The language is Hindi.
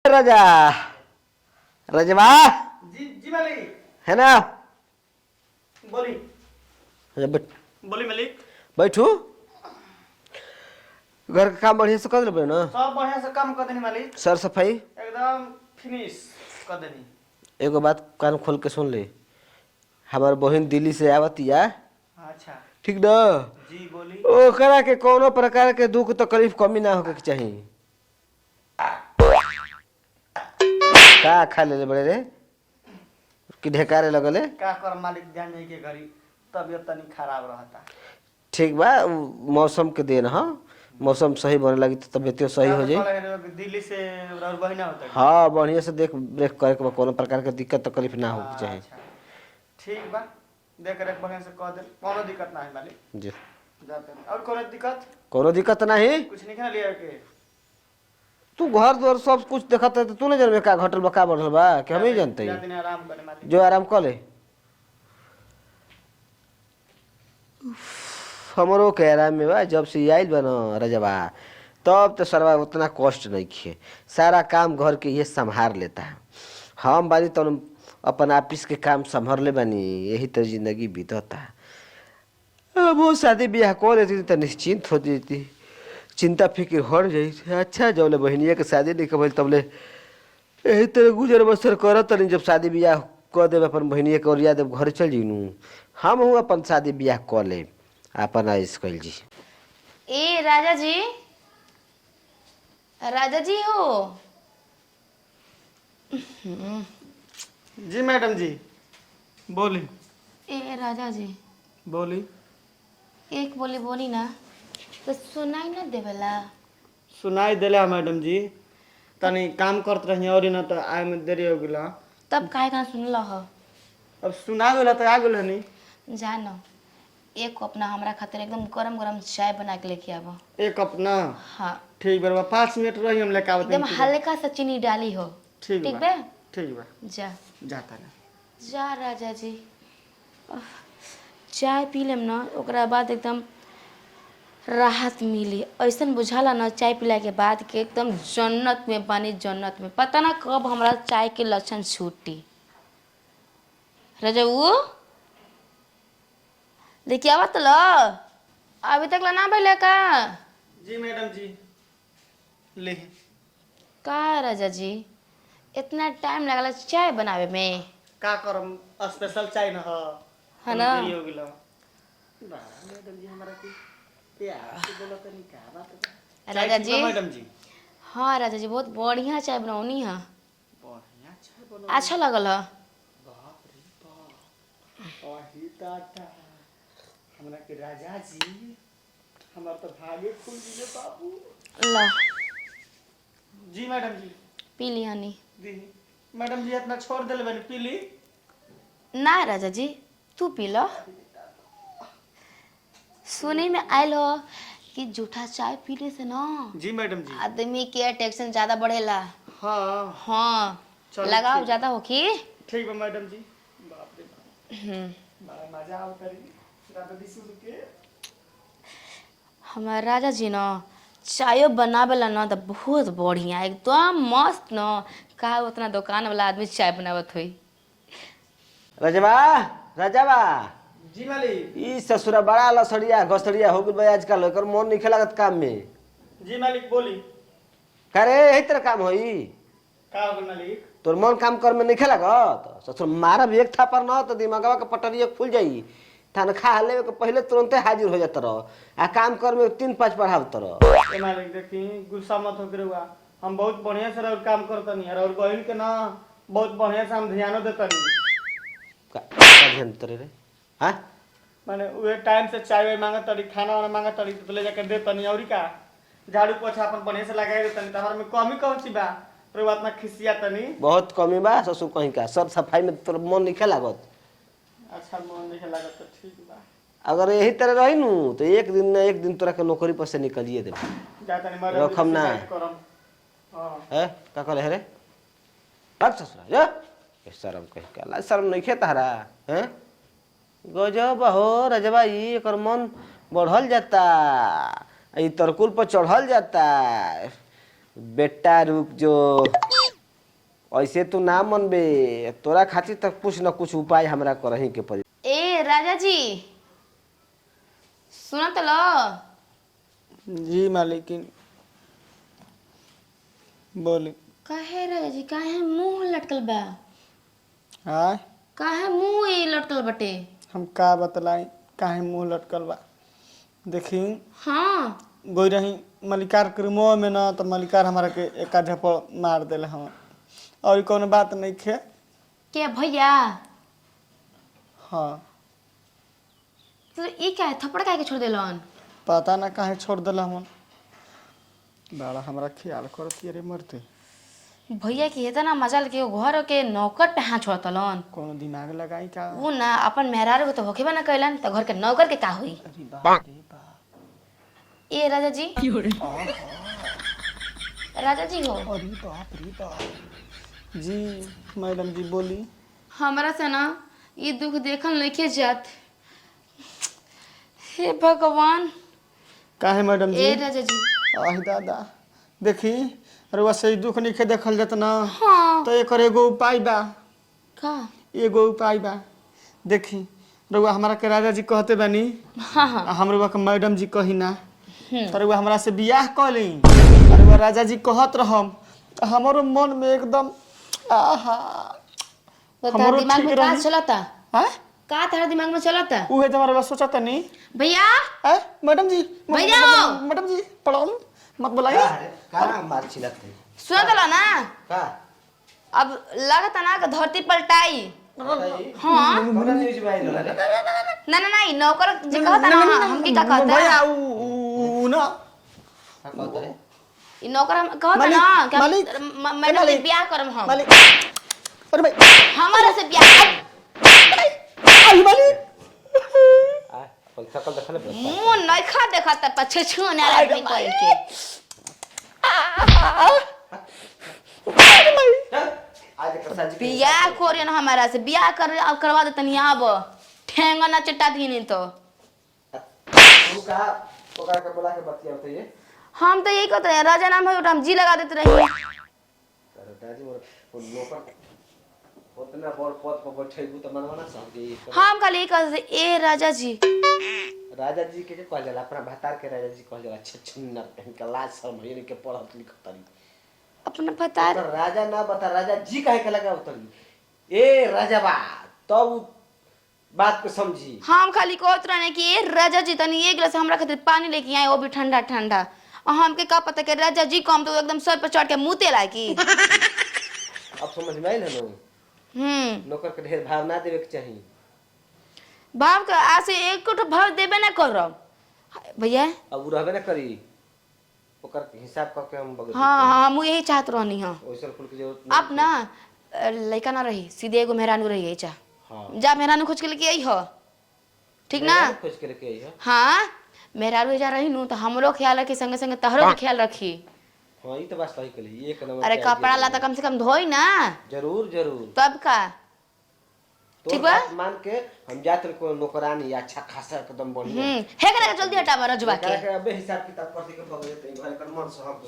राजा रजवा जी जी मालिक है ना। बोली बैठ बोली मालिक। बैठू। घर का काम बढ़िया से कर ले ना। सब बढ़िया से काम कर देनी मालिक। सर सफाई एकदम फिनिश कर देनी। एगो बात कान खोल के सुन ले, हमार बहन दिल्ली से आवतिया, अच्छा ठीक ना। जी बोली। ओकरा के कोनो प्रकार के दुख तकलीफ कमी ना होके चाहिए। का खा ले बड़े रे कि ढेकारे लगले। का कर मालिक जान जाए के घरी तबियत तनी खराब रहता। ठीक बा, मौसम के देन ह, मौसम सही बने लगी तो तबियत सही हो जाए। दिल्ली से और बहिना होता है। हाँ बढ़िया से देख रेख करे के कोनो प्रकार के दिक्कत तकलीफ ना हो चाहे। अच्छा ठीक बा, देख रेख बढ़िया से कह दे, कोनो दिक्कत ना है मालिक जी। जाते हैं। और कोनो दिक्कत नहीं। कुछ नहीं खा लिया के तू घर द्वार सब कुछ देखत है तो तू नहीं जानबे का घटल बा का बढ़ल बा कि हम ही जानते जाते हैं आराम करे मालिक। जो आराम कर ले। हमरो के आराम में बा, जब से आइल बा न रजवा तब तो सरवा उतना कष्ट नहीं खे, सारा काम घर के ये संभाल लेता है। हम बानी तो अपन ऑफिस के काम संभाल ले बानी, यही तो जिंदगी बीतता। वो शादी ब्याह कर लेती तो निश्चिंत हो जाती, चिंता फिक्र हट जाती। अच्छा जब ले बहनिया के शादी नहीं कबल तब ले यही तरह गुजर बसर करत नहीं। जब शादी ब्याह कर देव अपन बहनिया के और याद घर चल जीनू, हम हूँ अपन शादी ब्याह कर ले अपन आइस कैल जी। ए राजा जी, राजा जी हो। जी मैडम जी बोली। ए राजा जी बोली एक बोली बोली ना तो सुनाई ना देवेला। सुनाई दिला मैडम जी, तनी काम करत रही और ना तो आए में देरी हो गया। तब काहे कहाँ सुनल हो। अब सुना गया तो आ गया नहीं। जानो एक कप ना हमरा खातिर एकदम गरम गरम चाय बना के लेके आबो। एक अपना हाँ ठीक बा, 5 मिनट रही हम लेके आवत एकदम हल्का सा चीनी डाली हो। ठीक ठीक बा बे। ठीक बा जा जाता ना। जा राजा जी, चाय पी लेम ना ओकरा बाद एकदम राहत मिली। ऐसा बुझाला ना चाय पीला के बाद के एकदम जन्नत में पानी, जन्नत में। पता ना कब हमरा चाय के लक्षण छूटी। रजऊ देखिए आवत लो, अभी तक ला ना भइले का। जी मैडम जी ले। का राजा जी इतना टाइम लगला चाय बनावे में। का करम स्पेशल चाय ना है ना। देरी हो गया। मैडम जी हमारा की प्यार से बोला तनी का बात बा। राजा चाय ठीक जी। बा मैडम जी। हाँ राजा जी बहुत बढ़िया चाय बनौनी है, बढ़िया चाय बना। अच्छा लगल है। बाप रे बाप, ओही टाटा हमरा के राजा जी, हमार तो भागे खुल गए बाबू। ला जी मैडम जी पी ली हनी। दी मैडम जी इतना छोड़ दिले बनी पी ली। ना राजा जी तू पी लो। सुनी में आयल हो कि जूठा चाय पीने से ना जी मैडम जी। आदमी के टेंशन ज्यादा बढ़ेला। हाँ हाँ चलो लगाव ठीक। ज्यादा हो कि। ठीक बा मैडम जी। बाप रे बाप, बड़ा मजा आव करी रात दी शुरू के। हमारे राजा जी ना चायो बनावेला ना तो बहुत बढ़िया एकदम मस्त ना। का उतना दुकान वाला आदमी चाय बनावत हुई। रजवा रजवा जी मालिक। ई ससुरा बड़ा लसड़िया घसड़िया हो गइल बा आजकल, एकर मन नहीं लागत काम में। जी मालिक बोली। करे यही तरह काम होई। का हो गइल मालिक। तोर मन काम कर में नहीं लागत। ससुर मारब एक थापर न तो दिमागवा के पटरिया खुल जाई। तनख्वाह लेवे के पहले तुरंते हाजिर हो जात रह, आ काम कर में 3-5 पढ़ावत रह। ए मालिक देखी गुस्सा मत हो करे हुआ, हम बहुत बढ़िया से और काम करतनी और बहन के ना बहुत बढ़िया से हम ध्यान देतनी। का ध्यान तोरे रे हां माने वे टाइम से चाय वाय मांगत तड़ी, खाना वाना मांगत तड़ी तो ले जाके देतनी। और का झाड़ू पोछा अपन बढ़िया से लगाए देतनी। तहर में कमी कौन सी बा तो बात ना खिसिया तनी। बहुत कमी बा ससुर कहीं का, सब सफाई में तोर मन नहीं लागत। अच्छा मन नहीं लागत तो ठीक बा। अगर यही तरह रही नु तो एक दिन ना एक दिन तोरा के नौकरी पर से निकलिए देब। जातनी मरे रखम ना। करम। हां है का कहले रे रख ससुरा जा। ए शर्म कहीं का ला शर्म नहीं खे तारा हैं। गजब हो रजवा, ई एकर मन बढ़ल जाता, ई तरकुल पर चढ़ल जाता। बेटा रुक जो ऐसे तू ना मन बे, तोरा खातिर तक कुछ न कुछ उपाय हमरा करही के पड़ी। ए राजा जी सुना तो लो। जी मालिकिन बोली। काहे राजा जी काहे मुंह लटकल बा? हाँ काहे मुंह ये लटकल बटे? हम का बतलाई काहे मुंह लटकल बा। देखी हाँ गोई रही मलिकार के रूमो में न तो मलिकार हमारा के एक झपड़ मार देले हम और कोनो बात नहीं खे। के भैया हाँ तो ई क्या है थप्पड़ काहे के छोड़ देलन? पता ना काहे छोड़ दिला हम बड़ा हमरा ख्याल करती रे मरते। भैया की हेता ना मजाल के घर के नौकर पे हाथ छोड़तलन। कोनो दिमाग लगाई का। वो ना अपन मेहरारू को तो होखेबा ना कैलन तो घर के नौकर के का होई? अरे बाप रे बाप। ए राजा जी राजा जी हो अरे बाप रे बाप। जी मैडम जी बोली। हमरा से ना ये दुख देखल नइखे जात। हे भगवान। काहे मैडम जी? ए राजा जी आही दादा देखी रुआ से दुख नहीं देखल जात ना हाँ तो एकर एगो उपाय बा। का? एगो उपाय बा देखी रुआ हमारा के राजा जी कहते बानी हाँ हाँ हम रुआ के मैडम जी कही ना तो रुआ हमरा से बियाह कर ली और रुआ राजा जी कहत रहम तो हमारो मन में एकदम आहा तो हमरो तारा दिमाग ठीक में का रही। चलता? हां का तारा दिमाग में चलता? उहे तो हमारे बस सोचत नहीं। भैया मैडम जी भैया! मैडम जी प्रॉब्लम मत बुलाइए। का मार छिलत है? सुन तो ला ना का अब लगता ना कि धरती पलटाई। हाँ कौन न्यूज में आइल रे? ना ना ना ई नौकर जे कहता ना हमके का कहता? भैया उ ना का कहत रे? ई नौकर हम कहता मालिक, ना कि मालिक, मैडम से मालिक, ब्याह करम हम। मालिक अरे भाई हमारा से ब्याह कर। आई मालिक आ अपन शकल देखले पे मुंह नइखा देखता पछे छुने आदमी कह के। अरे भाई आज प्रसाद जी बियाह कोरियन हमारा से ब्याह करवा दे तनी अब ठेंगा ना चटा दीनी तो। तू का ओकरा के बोला के बतियावत है ये? हम तो यही कहते हैं राजा नाम है हम जी लगा देते रहिए। अरे दादी मोर नौकर उतना बड़ पद पर बैठेबू त मनवा ना समझी। हम खाली यही कहते थे ए राजा जी। राजा जी के कहल जाला अपना भतार के राजा जी कहल जाला छछन्नर पहन के लाज शर्म है के पढ़त लिखत तरी। अपना पता ओकर राजा ना बता राजा जी काहे के लगा उतरी। ए राजा बा तब बात को समझी। हम खाली कहत रहने कि ए राजा जी तनी एक गिलास हमरा खातिर पानी लेके आए वो भी ठंडा ठंडा। और हमके का पता कि राजा जी को हम तो एकदम सर पे चढ़ के मुते लागी। अब समझ में आइल है ना? नौकर के ढेर भाव ना देवे के चाहिए। भाव का आज से एक तो भाव देबे ना करब भैया। अब उ रहबे ना करी ओकर हिसाब करके हम बगल। हाँ हम यही चाहत रहनी हां। ओइसन कुल के जरूरत अब ना लड़का ना रही सीधे एगो मेहरानू रही जा। हां जा मेहरानू खोज के लेके आई हो ठीक ना? खोज के लेके आई है। हाँ मेहरारू जा रही नू तो हमरो ख्याल रखी संगे संगे तहरो के ख्याल रखी। हां ई तो बात सही कहली एक नंबर। अरे कपड़ा लाता कम से कम धोई ना। जरूर जरूर तब का तो ठीक बा? बात मान के हम जात को नौकरानी अच्छा खासा एकदम बढ़िया। हे करे जल्दी हटावा रजवा के। अबे हिसाब किताब कर के बगल ते घर कर मन से हम